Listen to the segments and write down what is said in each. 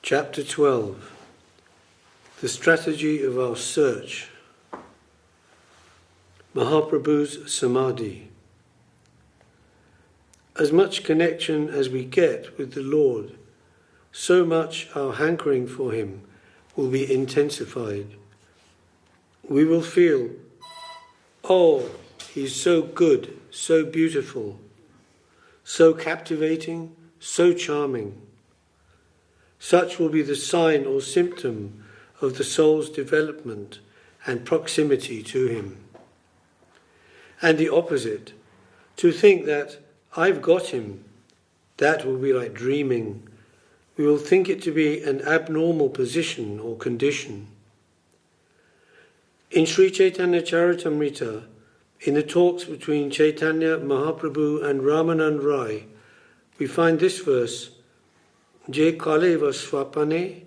Chapter 12. The strategy of our search. Mahaprabhu's Samadhi. As much connection as we get with the Lord, so much our hankering for him will be intensified. We will feel, oh, he's so good, so beautiful, so captivating, so charming. Such will be the sign or symptom of the soul's development and proximity to him. And the opposite, to think that I've got him, that will be like dreaming. We will think it to be an abnormal position or condition. In Sri Chaitanya Charitamrita, in the talks between Chaitanya Mahaprabhu and Ramanand Rai, we find this verse, Je kale vaswapane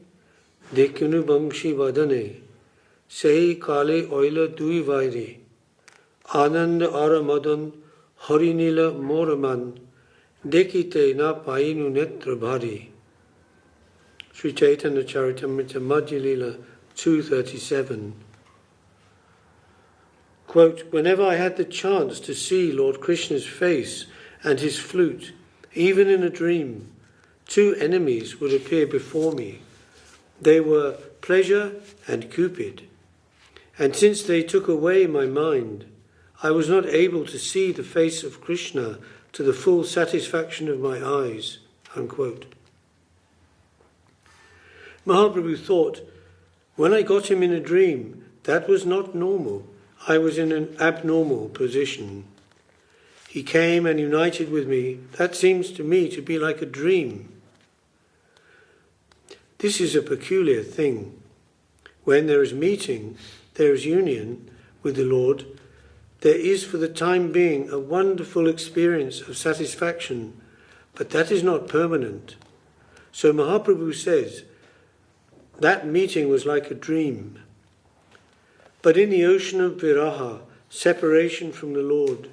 dekinu bamshi vadane sehi kale oila dui vairi anand aramadan harinila moraman dekite na painu netra bhari. Sri Chaitanya Charitamrita Madhya Lila 2:37. Quote, whenever I had the chance to see Lord Krishna's face and his flute, even in a dream, two enemies would appear before me. They were pleasure and Cupid. And since they took away my mind, I was not able to see the face of Krishna to the full satisfaction of my eyes. Unquote. Mahaprabhu thought, when I got him in a dream, that was not normal. I was in an abnormal position. He came and united with me. That seems to me to be like a dream. This is a peculiar thing. When there is meeting, there is union with the Lord. There is for the time being a wonderful experience of satisfaction, but that is not permanent. So Mahaprabhu says, that meeting was like a dream. But in the ocean of viraha, separation from the Lord,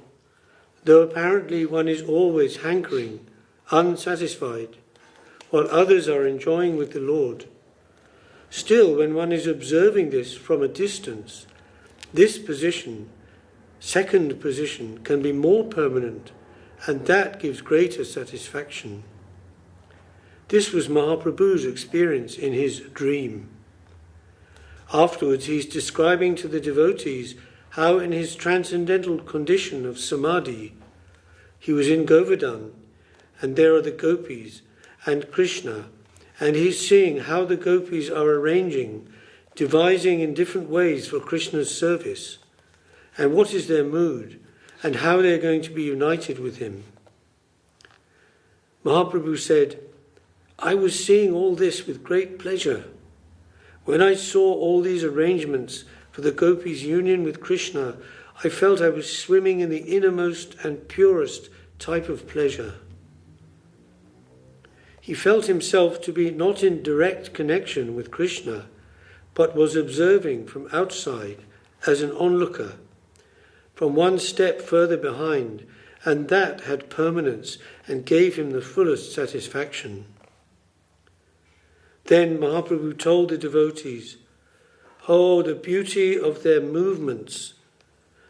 though apparently one is always hankering, unsatisfied, while others are enjoying with the Lord, still when one is observing this from a distance, this position, second position, can be more permanent, and that gives greater satisfaction. This was Mahaprabhu's experience in his dream. Afterwards, he is describing to the devotees how in his transcendental condition of samadhi, he was in Govardhan, and there are the gopis and Krishna, and he's seeing how the gopis are arranging, devising in different ways for Krishna's service, and what is their mood, and how they are going to be united with him. Mahaprabhu said, I was seeing all this with great pleasure. When I saw all these arrangements for the gopis' union with Krishna, I felt I was swimming in the innermost and purest type of pleasure. He felt himself to be not in direct connection with Krishna, but was observing from outside as an onlooker, from one step further behind, and that had permanence and gave him the fullest satisfaction. Then Mahaprabhu told the devotees, oh, the beauty of their movements,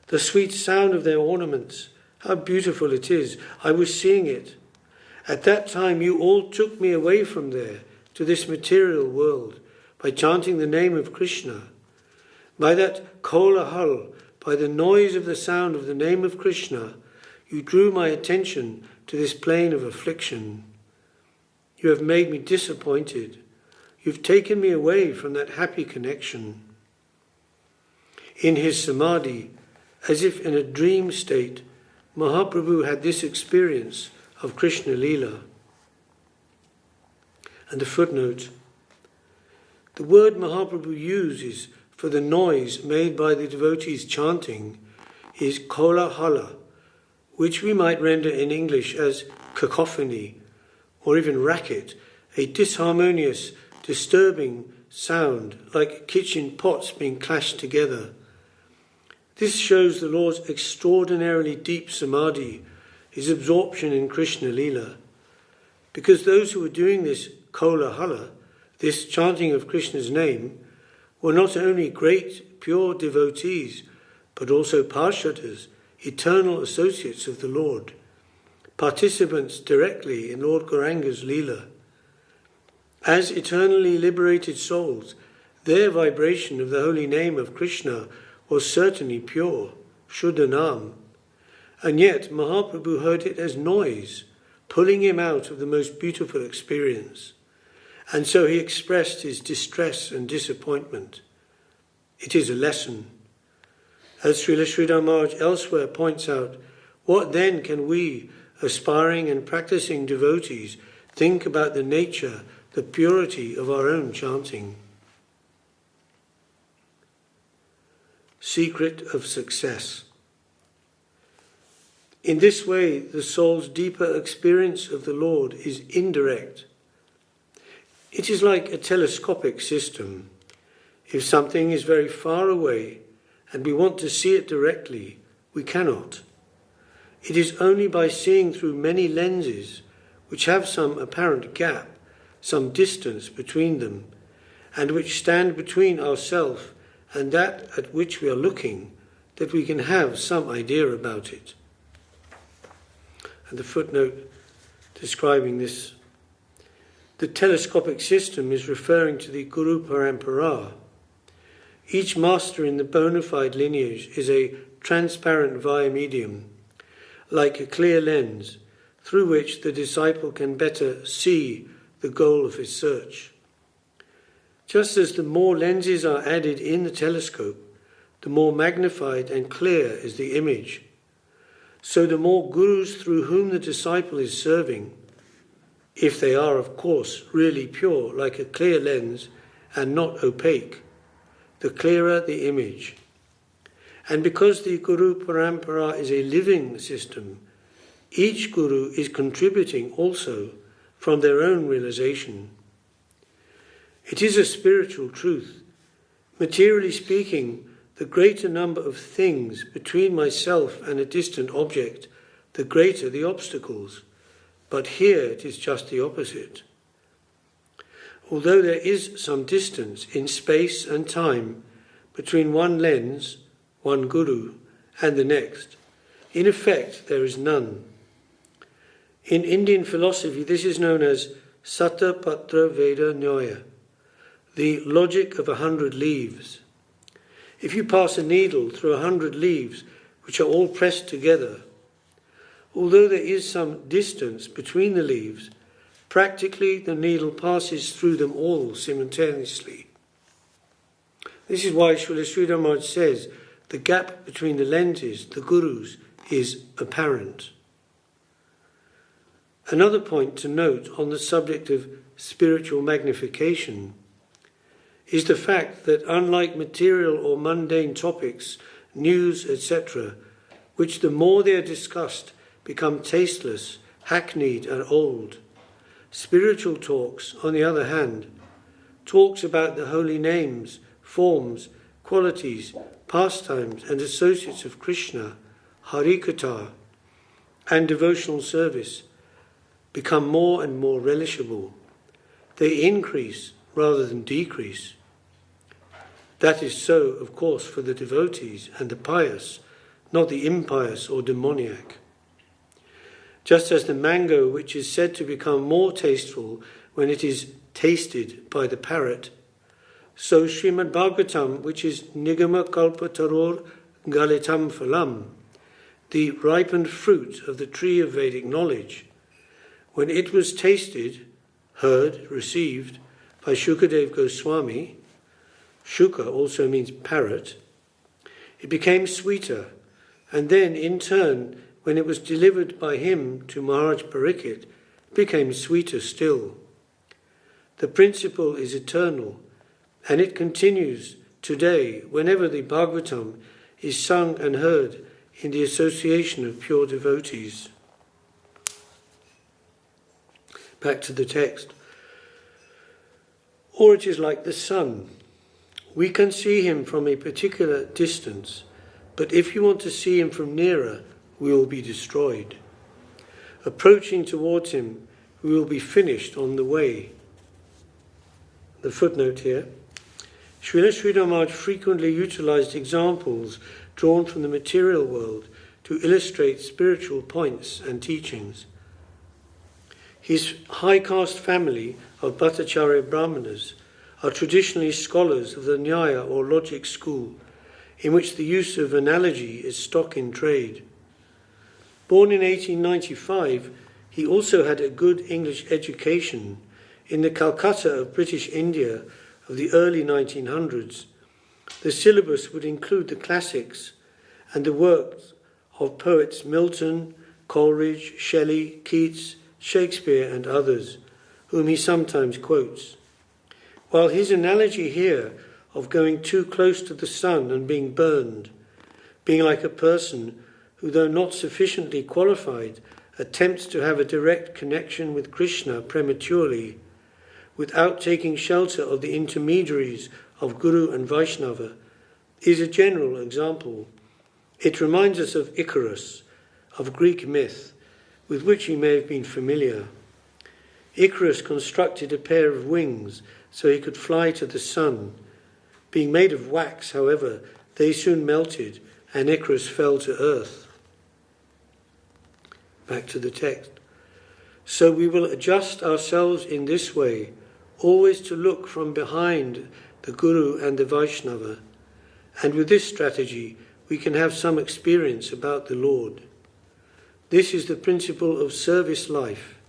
the sweet sound of their ornaments, how beautiful it is. I was seeing it. At that time you all took me away from there to this material world by chanting the name of Krishna. By that kolahal, by the noise of the sound of the name of Krishna, you drew my attention to this plane of affliction. You have made me disappointed. You've taken me away from that happy connection. In his samadhi, as if in a dream state, Mahaprabhu had this experience of Krishna Leela. And a footnote. The word Mahaprabhu uses for the noise made by the devotees chanting is kolahala, which we might render in English as cacophony or even racket, a disharmonious, disturbing sound like kitchen pots being clashed together. This shows the Lord's extraordinarily deep samadhi, his absorption in Krishna Leela. Because those who were doing this kolahala, this chanting of Krishna's name, were not only great pure devotees, but also Parshadas, eternal associates of the Lord, participants directly in Lord Gauranga's Leela. As eternally liberated souls, their vibration of the holy name of Krishna was certainly pure, Shuddhanam, and yet Mahaprabhu heard it as noise, pulling him out of the most beautiful experience. And so he expressed his distress and disappointment. It is a lesson. As Srila Śrīdhar Mahārāj elsewhere points out, what then can we, aspiring and practicing devotees, think about the nature, the purity of our own chanting? Secret of success. In this way, the soul's deeper experience of the Lord is indirect. It is like a telescopic system. If something is very far away and we want to see it directly, we cannot. It is only by seeing through many lenses, which have some apparent gap, some distance between them, and which stand between ourselves and that at which we are looking, that we can have some idea about it. And the footnote describing this, the telescopic system is referring to the Guru Parampara. Each master in the bona fide lineage is a transparent via medium, like a clear lens, through which the disciple can better see the goal of his search. Just as the more lenses are added in the telescope, the more magnified and clear is the image. So the more gurus through whom the disciple is serving, if they are, of course, really pure, like a clear lens and not opaque, the clearer the image. And because the Guru Parampara is a living system, each guru is contributing also from their own realization. It is a spiritual truth. Materially speaking, the greater number of things between myself and a distant object, the greater the obstacles. But here it is just the opposite. Although there is some distance in space and time between one lens, one guru, and the next, in effect there is none. In Indian philosophy this is known as Sata Patra Veda Nyaya, the logic of 100 leaves. If you pass a needle through 100 leaves which are all pressed together, although there is some distance between the leaves, practically the needle passes through them all simultaneously. This is why Srila Śrīdhar Mahārāj says the gap between the lenses, the gurus, is apparent. Another point to note on the subject of spiritual magnification is the fact that unlike material or mundane topics, news, etc., which the more they are discussed become tasteless, hackneyed and old, spiritual talks, on the other hand, talks about the holy names, forms, qualities, pastimes and associates of Krishna, Harikatha, and devotional service, become more and more relishable. They increase rather than decrease. That is so, of course, for the devotees and the pious, not the impious or demoniac. Just as the mango, which is said to become more tasteful when it is tasted by the parrot, so Srimad Bhagavatam, which is Nigama Kalpa Taror Galitam Phalam, the ripened fruit of the tree of Vedic knowledge, when it was tasted, heard, received by Dev-Goswāmī, Shuka also means parrot, it became sweeter, and then in turn, when it was delivered by him to Maharaj Parikshit, became sweeter still. The principle is eternal, and it continues today whenever the Bhagavatam is sung and heard in the association of pure devotees. Back to the text. Or it is like the sun. We can see him from a particular distance, but if you want to see him from nearer, we will be destroyed. Approaching towards him, we will be finished on the way. the footnote here, Srila Śrīdhar Mahārāj frequently utilized examples drawn from the material world to illustrate spiritual points and teachings. His high caste family of Bhattacharya Brahmanas are traditionally scholars of the Nyaya or logic school, in which the use of analogy is stock in trade. Born in 1895, he also had a good English education in the Calcutta of British India of the early 1900s. The syllabus would include the classics and the works of poets Milton, Coleridge, Shelley, Keats, Shakespeare and others, whom he sometimes quotes. While his analogy here of going too close to the sun and being burned, being like a person who, though not sufficiently qualified, attempts to have a direct connection with Krishna prematurely, without taking shelter of the intermediaries of Guru and Vaishnava, is a general example. It reminds us of Icarus, of Greek myth, with which he may have been familiar. Icarus constructed a pair of wings so he could fly to the sun. Being made of wax, however, they soon melted and Icarus fell to earth. Back to the text. So we will adjust ourselves in this way, always to look from behind the Guru and the Vaishnava, and with this strategy we can have some experience about the Lord. This is the principle of service life.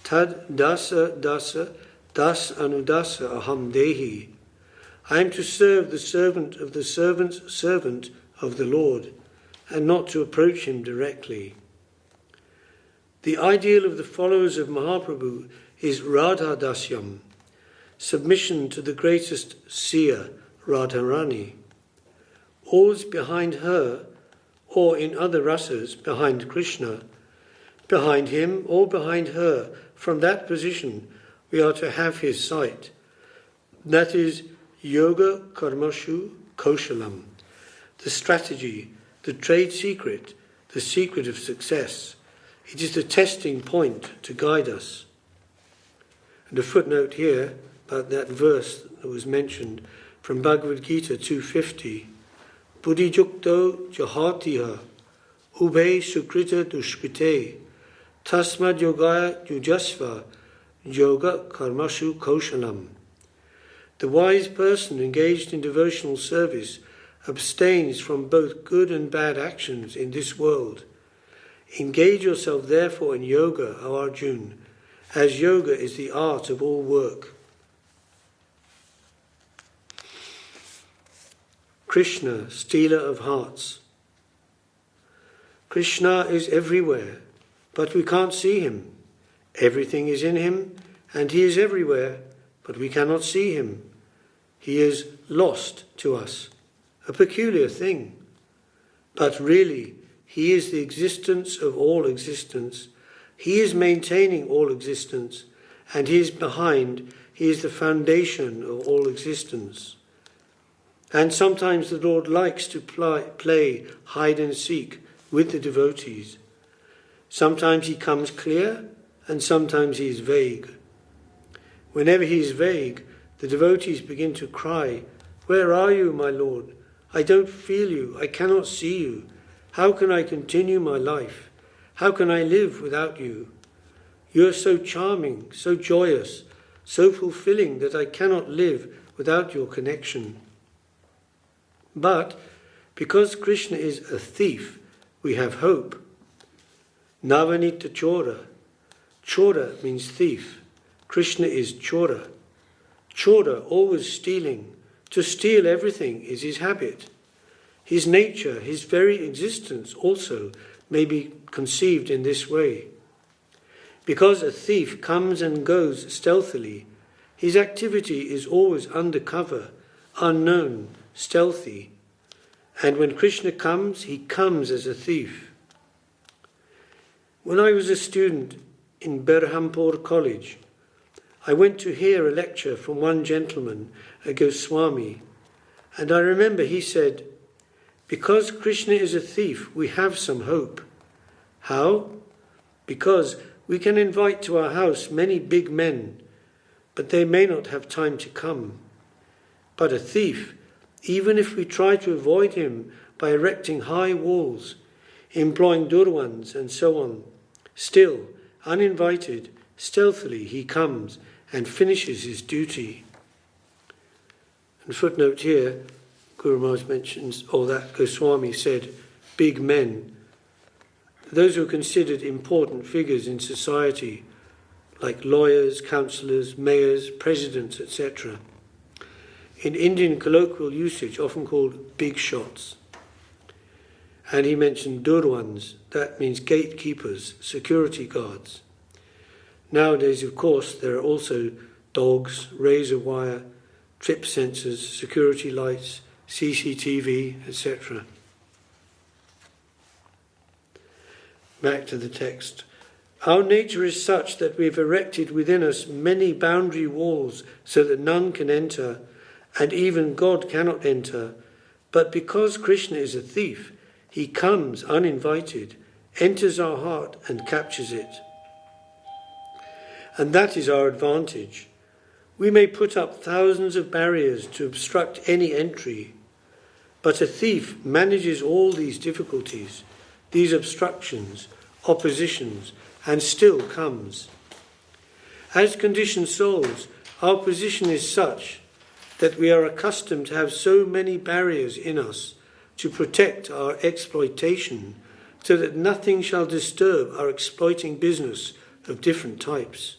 Tad dasa dasa das anudasa aham dehi. I am to serve the servant of the servant's servant of the Lord, and not to approach him directly. The ideal of the followers of Mahaprabhu is Radha Dasyam, submission to the greatest seer, Radharani. Always behind her, or in other rasas, behind Krishna, behind him or behind her, from that position we are to have his sight. That is Yoga Karmashu Kaushalam, the strategy, the trade secret, the secret of success. It is the testing point to guide us. And a footnote here about that verse that was mentioned from Bhagavad Gita 2.50. Buddhijukto jahatiha ube sukrita dushkrite tasmad yogaya yujasva yoga karmashu kaushalam. The wise person engaged in devotional service abstains from both good and bad actions in this world. Engage yourself therefore in yoga, O Arjuna, as yoga is the art of all work. Krishna, stealer of hearts. Krishna is everywhere, but we can't see him. Everything is in him, and he is everywhere, but we cannot see him. He is lost to us, a peculiar thing. But really, he is the existence of all existence. He is maintaining all existence, and he is behind, he is the foundation of all existence. And sometimes the Lord likes to play hide and seek with the devotees. Sometimes he comes clear, and sometimes he is vague. Whenever he is vague, the devotees begin to cry, "Where are you, my Lord? I don't feel you, I cannot see you. How can I continue my life? How can I live without you? You are so charming, so joyous, so fulfilling that I cannot live without your connection." But because Krishna is a thief, we have hope. Navanita Chora. Chora means thief. Krishna is Chora. Chora, always stealing. To steal everything is his habit. His nature, his very existence also may be conceived in this way. Because a thief comes and goes stealthily, his activity is always undercover, unknown, stealthy. And when Krishna comes, he comes as a thief. When I was a student in Berhampur College, I went to hear a lecture from one gentleman, a Goswāmī, and I remember he said, "Because Krishna is a thief, we have some hope." How? Because we can invite to our house many big men, but they may not have time to come. But a thief, even if we try to avoid him by erecting high walls, employing durvans and so on, still, uninvited, stealthily he comes and finishes his duty. And footnote here, Guru Maharaj mentions, or that Goswāmī said, big men, those who are considered important figures in society, like lawyers, councillors, mayors, presidents, etc. In Indian colloquial usage, often called big shots. And he mentioned durvans, that means gatekeepers, security guards. Nowadays, of course, there are also dogs, razor wire, trip sensors, security lights, CCTV, etc. Back to the text. Our nature is such that we have erected within us many boundary walls so that none can enter, and even God cannot enter. But because Krishna is a thief, he comes uninvited, enters our heart and captures it. And that is our advantage. We may put up thousands of barriers to obstruct any entry, but a thief manages all these difficulties, these obstructions, oppositions, and still comes. As conditioned souls, our position is such that we are accustomed to have so many barriers in us to protect our exploitation, so that nothing shall disturb our exploiting business of different types.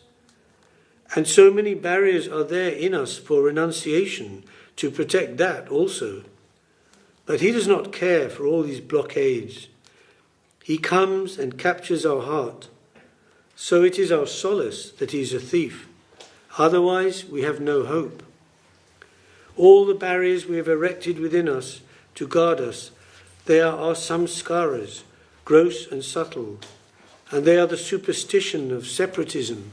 And so many barriers are there in us for renunciation to protect that also. But he does not care for all these blockades. He comes and captures our heart. So it is our solace that he is a thief. Otherwise, we have no hope. All the barriers we have erected within us to guard us, they are our samskaras, gross and subtle, and they are the superstition of separatism,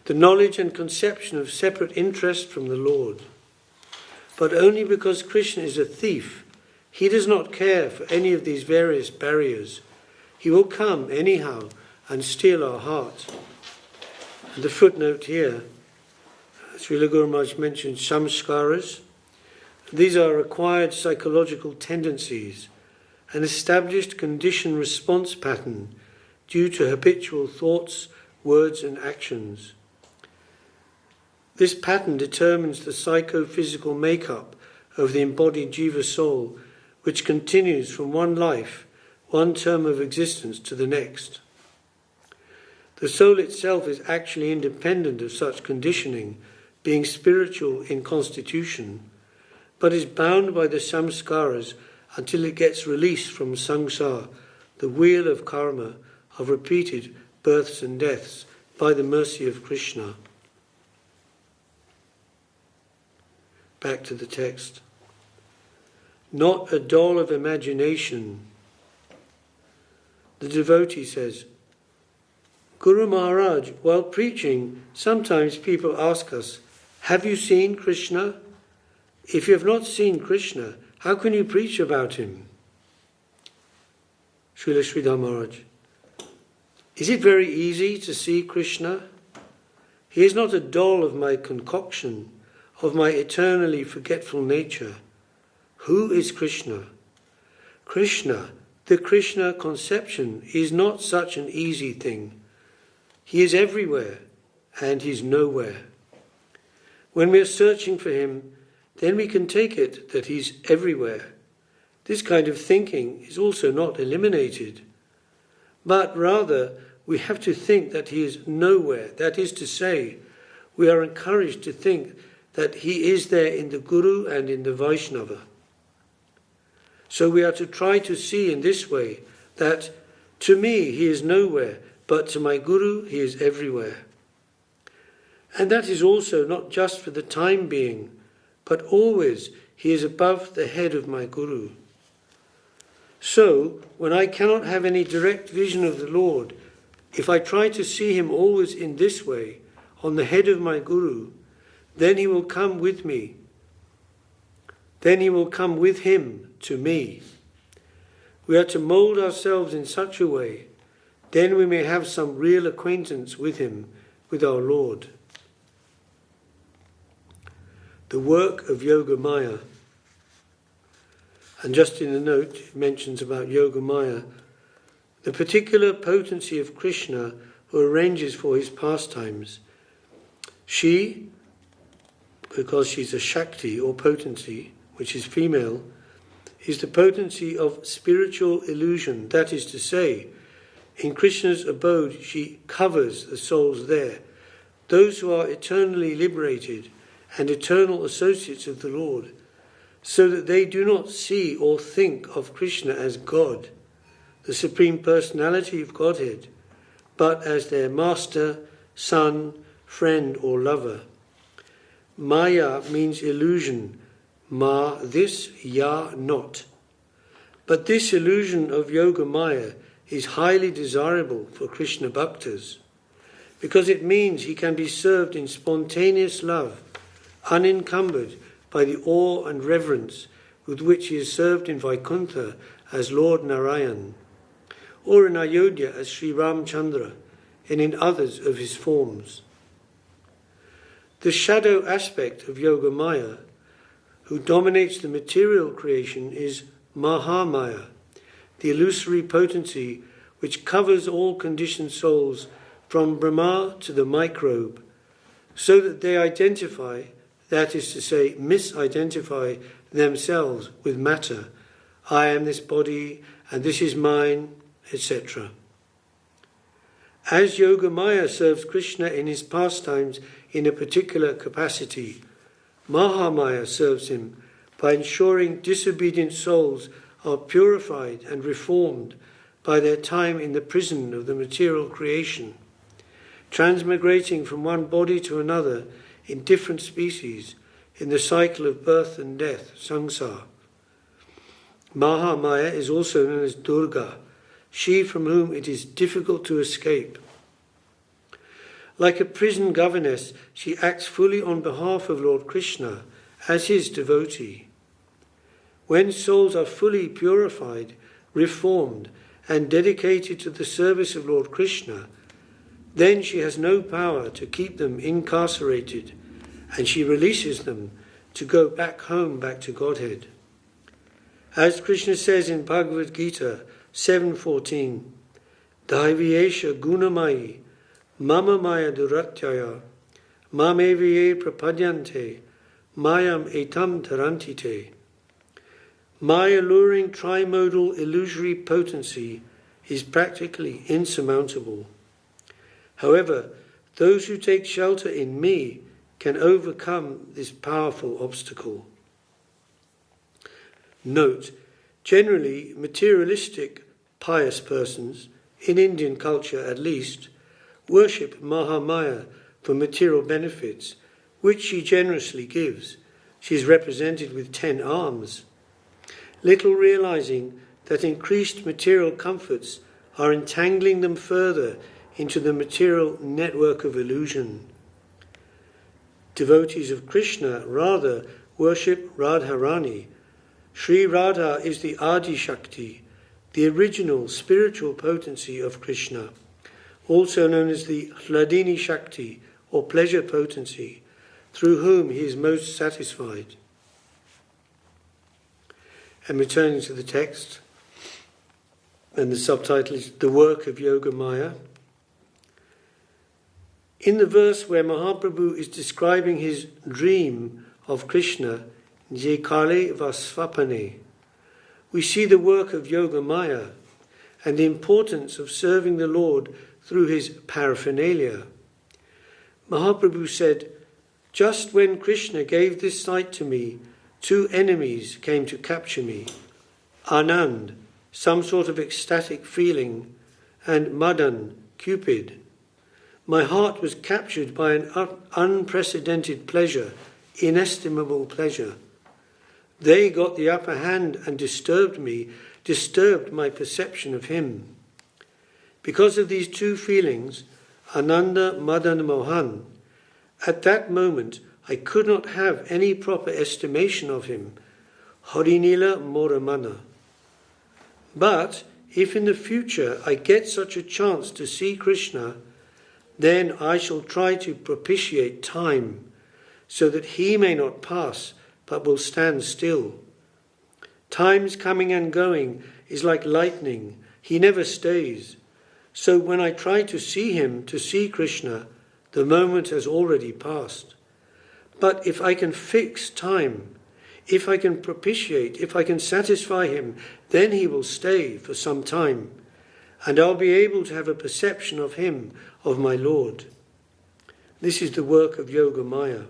the knowledge and conception of separate interest from the Lord. But only because Krishna is a thief, he does not care for any of these various barriers. He will come anyhow and steal our heart. And the footnote here, Srila Guru Maharaj mentioned samskaras. These are acquired psychological tendencies, an established conditioned response pattern due to habitual thoughts, words and actions. This pattern determines the psychophysical makeup of the embodied jiva soul, which continues from one life, one term of existence to the next. The soul itself is actually independent of such conditioning, being spiritual in constitution, but is bound by the samskaras until it gets released from samsara, the wheel of karma, of repeated births and deaths, by the mercy of Krishna. Back to the text. Not a doll of imagination. The devotee says, Guru Maharaj, while preaching, sometimes people ask us, have you seen Krishna? If you have not seen Krishna, how can you preach about him? Srila Śrīdhar Maharaj, is it very easy to see Krishna? He is not a doll of my concoction, of my eternally forgetful nature. Who is Krishna? Krishna, the Krishna conception, is not such an easy thing. He is everywhere, and he is nowhere. When we are searching for him, then we can take it that he's everywhere. This kind of thinking is also not eliminated, but rather we have to think that he is nowhere. That is to say, we are encouraged to think that he is there in the Guru and in the Vaishnava. So we are to try to see in this way that to me he is nowhere, but to my Guru he is everywhere. And that is also not just for the time being, but always he is above the head of my Guru. So, when I cannot have any direct vision of the Lord, if I try to see him always in this way, on the head of my Guru, then he will come with me. Then he will come with him to me. We are to mould ourselves in such a way, then we may have some real acquaintance with him, with our Lord. the work of Yoga Maya. And just in the note, it mentions about Yoga Maya, the particular potency of Krishna who arranges for his pastimes. She, because she's a Shakti or potency, which is female, is the potency of spiritual illusion. That is to say, in Krishna's abode she covers the souls there, those who are eternally liberated and eternal associates of the Lord, so that they do not see or think of Krishna as God, the Supreme Personality of Godhead, but as their master, son, friend or lover. Maya means illusion. Ma, this, ya, not. But this illusion of Yoga Maya is highly desirable for Krishna Bhaktas, because it means he can be served in spontaneous love, unencumbered by the awe and reverence with which he is served in Vaikuntha as Lord Narayan, or in Ayodhya as Sri Ramchandra, and in others of his forms. The shadow aspect of Yoga Maya, who dominates the material creation, is Mahamaya, the illusory potency which covers all conditioned souls from Brahma to the microbe, so that they identify, that is to say, misidentify themselves with matter. I am this body, and this is mine, etc. As Yoga Maya serves Krishna in his pastimes in a particular capacity, Mahamaya serves him by ensuring disobedient souls are purified and reformed by their time in the prison of the material creation, transmigrating from one body to another in different species in the cycle of birth and death, samsara. Mahamaya is also known as Durga, she from whom it is difficult to escape. Like a prison governess, she acts fully on behalf of Lord Krishna as his devotee. When souls are fully purified, reformed, and dedicated to the service of Lord Krishna, then she has no power to keep them incarcerated, and she releases them to go back home, back to Godhead. As Krishna says in Bhagavad Gita 7:14, Daiviyesha gunamayi mama maya duratyaya mameviye prapadyante mayam etam tarantite. My alluring trimodal illusory potency is practically insurmountable. However, those who take shelter in me can overcome this powerful obstacle. Note, generally materialistic pious persons, in Indian culture at least, worship Mahamaya for material benefits, which she generously gives. She is represented with 10 arms, little realizing that increased material comforts are entangling them further into the material network of illusion. Devotees of Krishna rather worship Radharani. Sri Radha is the Adi Shakti, the original spiritual potency of Krishna, also known as the Hladini Shakti or pleasure potency, through whom he is most satisfied. And returning to the text, and the subtitle is The Work of Yoga Maya. In the verse where Mahaprabhu is describing his dream of Krishna, Je Kale Vasvapane, we see the work of Yoga Maya and the importance of serving the Lord through his paraphernalia. Mahaprabhu said, just when Krishna gave this sight to me, 2 enemies came to capture me. Anand, some sort of ecstatic feeling, and Madan, Cupid. My heart was captured by an unprecedented pleasure, inestimable pleasure. They got the upper hand and disturbed my perception of him. Because of these 2 feelings, Ananda, Madan, Mohan, at that moment I could not have any proper estimation of him, Harinila Moramana. But if in the future I get such a chance to see Krishna, then I shall try to propitiate time, so that he may not pass, but will stand still. Time's coming and going is like lightning, he never stays. So when I try to see him, to see Krishna, the moment has already passed. But if I can fix time, if I can propitiate, if I can satisfy him, then he will stay for some time, and I'll be able to have a perception of him, of my Lord. This is the work of Yoga Maya.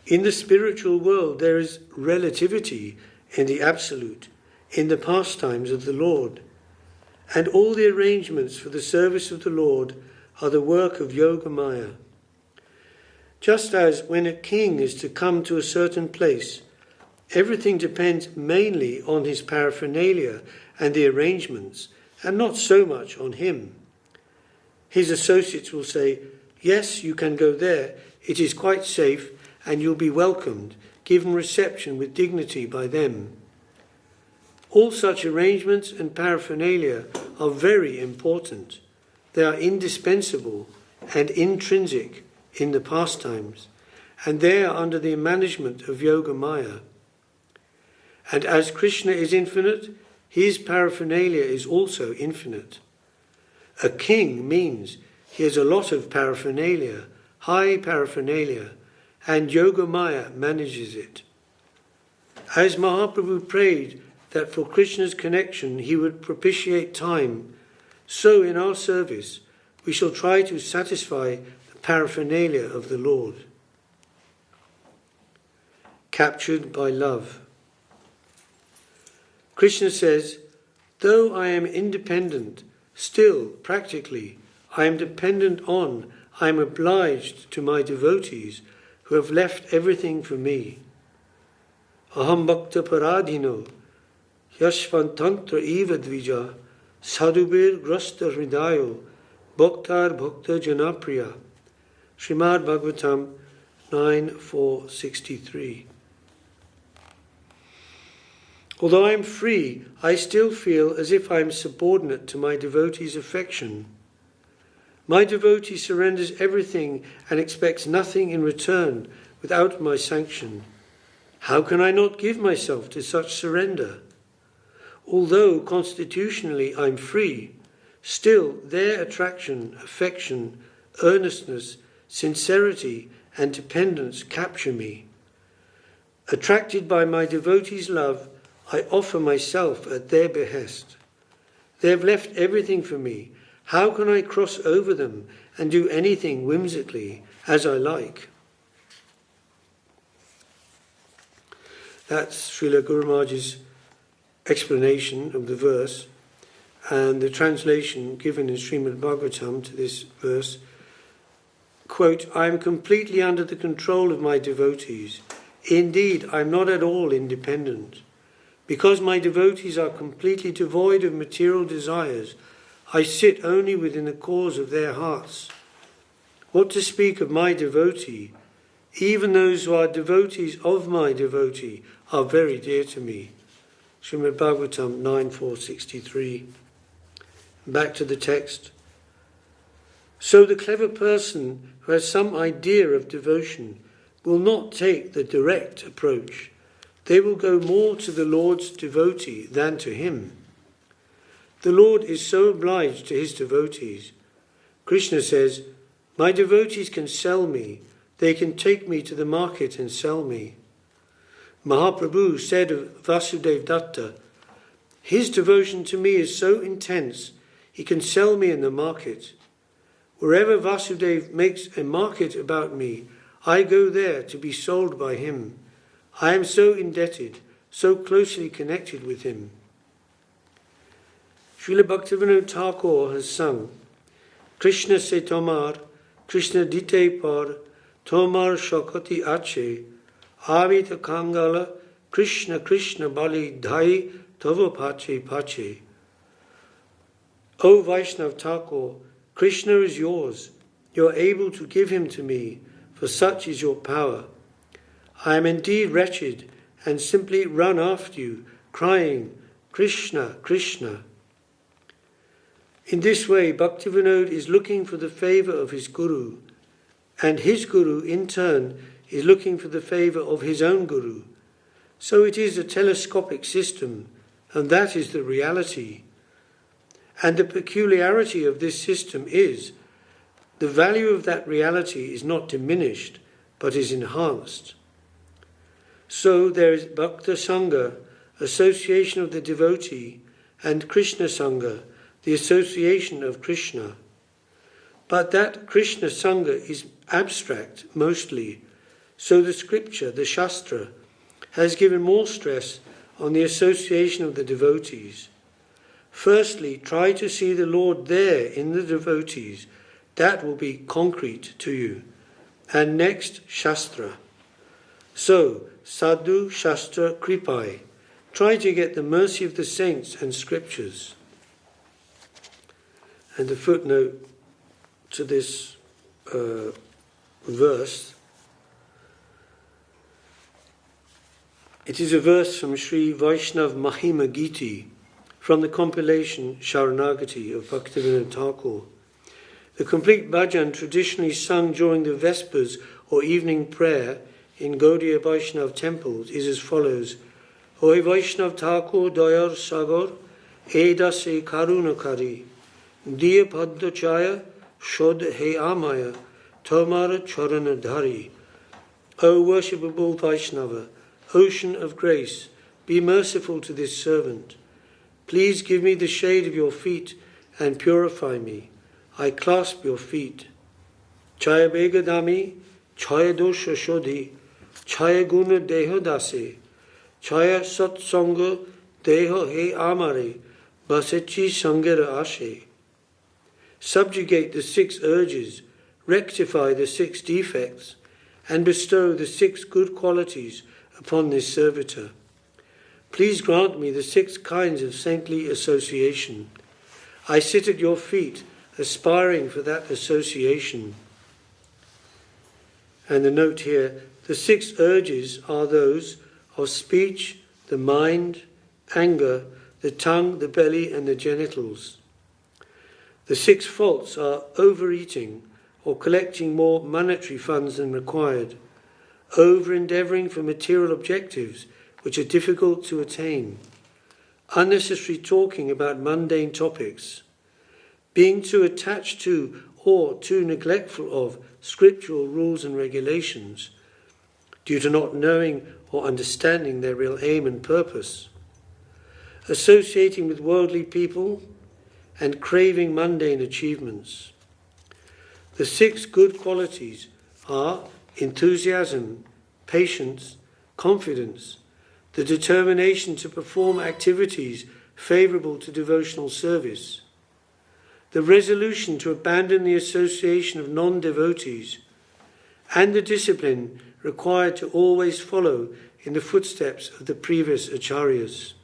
In the spiritual world there is relativity in the absolute, in the pastimes of the Lord, and all the arrangements for the service of the Lord are the work of Yoga Maya. Just as when a king is to come to a certain place, everything depends mainly on his paraphernalia and the arrangements, and not so much on him. His associates will say, yes, you can go there, it is quite safe, and you'll be welcomed, given reception with dignity by them. All such arrangements and paraphernalia are very important. They are indispensable and intrinsic in the pastimes, and they are under the management of Yoga Maya. And as Krishna is infinite, his paraphernalia is also infinite. A king means he has a lot of paraphernalia, high paraphernalia, and Yoga Maya manages it. As Mahaprabhu prayed that for Krishna's connection he would propitiate time, so in our service we shall try to satisfy the paraphernalia of the Lord. Captured by love. Krishna says, though I am independent, still, practically, I am dependent on, I am obliged to my devotees who have left everything for me. Aham bhakta paradhino, yashvantantra eva dvija, sadhubir grasta hridayo, bhaktar bhakta janapriya. Śrīmād Bhagavatam 9.4.63. Although I am free, I still feel as if I am subordinate to my devotee's affection. My devotee surrenders everything and expects nothing in return without my sanction. How can I not give myself to such surrender? Although constitutionally I'm free, still their attraction, affection, earnestness, sincerity and dependence capture me. Attracted by my devotee's love, I offer myself at their behest. They have left everything for me. How can I cross over them and do anything whimsically as I like? That's Srila Guru Maharaj's explanation of the verse, and the translation given in Śrīmād Bhagavatam to this verse. Quote, I am completely under the control of my devotees. Indeed, I am not at all independent. Because my devotees are completely devoid of material desires, I sit only within the cause of their hearts. What to speak of my devotee? Even those who are devotees of my devotee are very dear to me. Śrīmād Bhagavatam 9.4.63. Back to the text. So the clever person who has some idea of devotion will not take the direct approach. They will go more to the Lord's devotee than to him. The Lord is so obliged to his devotees. Krishna says, my devotees can sell me. They can take me to the market and sell me. Mahaprabhu said of Vasudeva Datta, his devotion to me is so intense, he can sell me in the market. Wherever Vasudeva makes a market about me, I go there to be sold by him. I am so indebted, so closely connected with him. Srila Bhaktivinoda Thakur has sung, Krishna se tomar, Krishna dite par, tomar shakati ache, avita kangala, Krishna Krishna bali dhai, tava pache pache. O Vaishnav Thakur, Krishna is yours. You are able to give him to me, for such is your power. I am indeed wretched and simply run after you, crying, Krishna, Krishna. In this way, Bhaktivinoda is looking for the favour of his Guru. and his Guru in turn is looking for the favour of his own Guru. So it is a telescopic system, and that is the reality. And the peculiarity of this system is the value of that reality is not diminished, but is enhanced. So there is Bhakta Sangha, association of the devotee, and Krishna Sangha, the association of Krishna. But that Krishna Sangha is abstract mostly, so the scripture, the Shastra, has given more stress on the association of the devotees. Firstly, try to see the Lord there in the devotees. That will be concrete to you. And next, Shastra. So, Sadhu Shastra Kripai. Try to get the mercy of the saints and scriptures. And the footnote to this verse, it is a verse from Sri Vaishnav Mahima Giti, from the compilation Sharanagati of Bhaktivinoda Thakur. The complete bhajan traditionally sung during the Vespers or evening prayer in Gaudiya Vaishnav temples is as follows: Hoy Vaishnav Thakur Dayar Sagar, Edase Karunakari, Diya Padda Chaya, Shod He Amaya, Tomara Charana Dhari. O worshipable Vaishnava, ocean of grace, be merciful to this servant. Please give me the shade of your feet and purify me. I clasp your feet. Chaya Begadami, Chaya Dosha Shodhi, Chaya Guna Deho Dase, Chaya Satsanga Deho He Amare, Basechi Sangera Ashe. Subjugate the 6 urges, rectify the 6 defects, and bestow the 6 good qualities upon this servitor. Please grant me the 6 kinds of saintly association. I sit at your feet, aspiring for that association. And the note here, the 6 urges are those of speech, the mind, anger, the tongue, the belly, and the genitals. The 6 faults are overeating or collecting more monetary funds than required, over-endeavouring for material objectives which are difficult to attain, unnecessary talking about mundane topics, being too attached to or too neglectful of scriptural rules and regulations due to not knowing or understanding their real aim and purpose, associating with worldly people, and craving mundane achievements. The 6 good qualities are enthusiasm, patience, confidence, the determination to perform activities favourable to devotional service, the resolution to abandon the association of non-devotees, and the discipline required to always follow in the footsteps of the previous acharyas.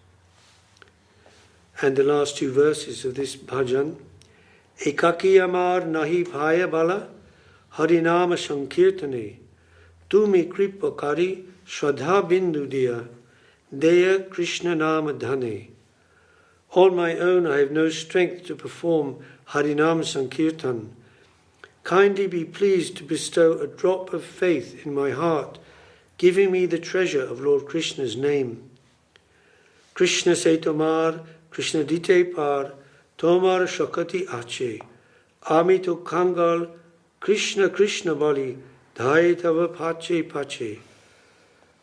And the last 2 verses of this bhajan, Ekaki amar nahi bhaya bala, harinama sankirtane, tumi kripa kari, shraddha bindu diya, deya Krishna nama dhane. On my own I have no strength to perform Harinam Sankirtan. Kindly be pleased to bestow a drop of faith in my heart, giving me the treasure of Lord Krishna's name. Krishna se tomar, Krishna dite par, tomar shakati ache, ami to kangal, Krishna Krishna bali, dhai tava pache pache.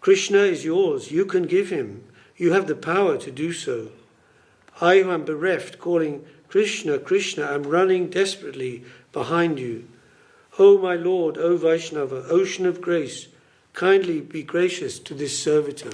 Krishna is yours, you can give him, you have the power to do so. I who am bereft, calling Krishna, Krishna, am running desperately behind you. O my Lord, O Vaishnava, ocean of grace, kindly be gracious to this servitor.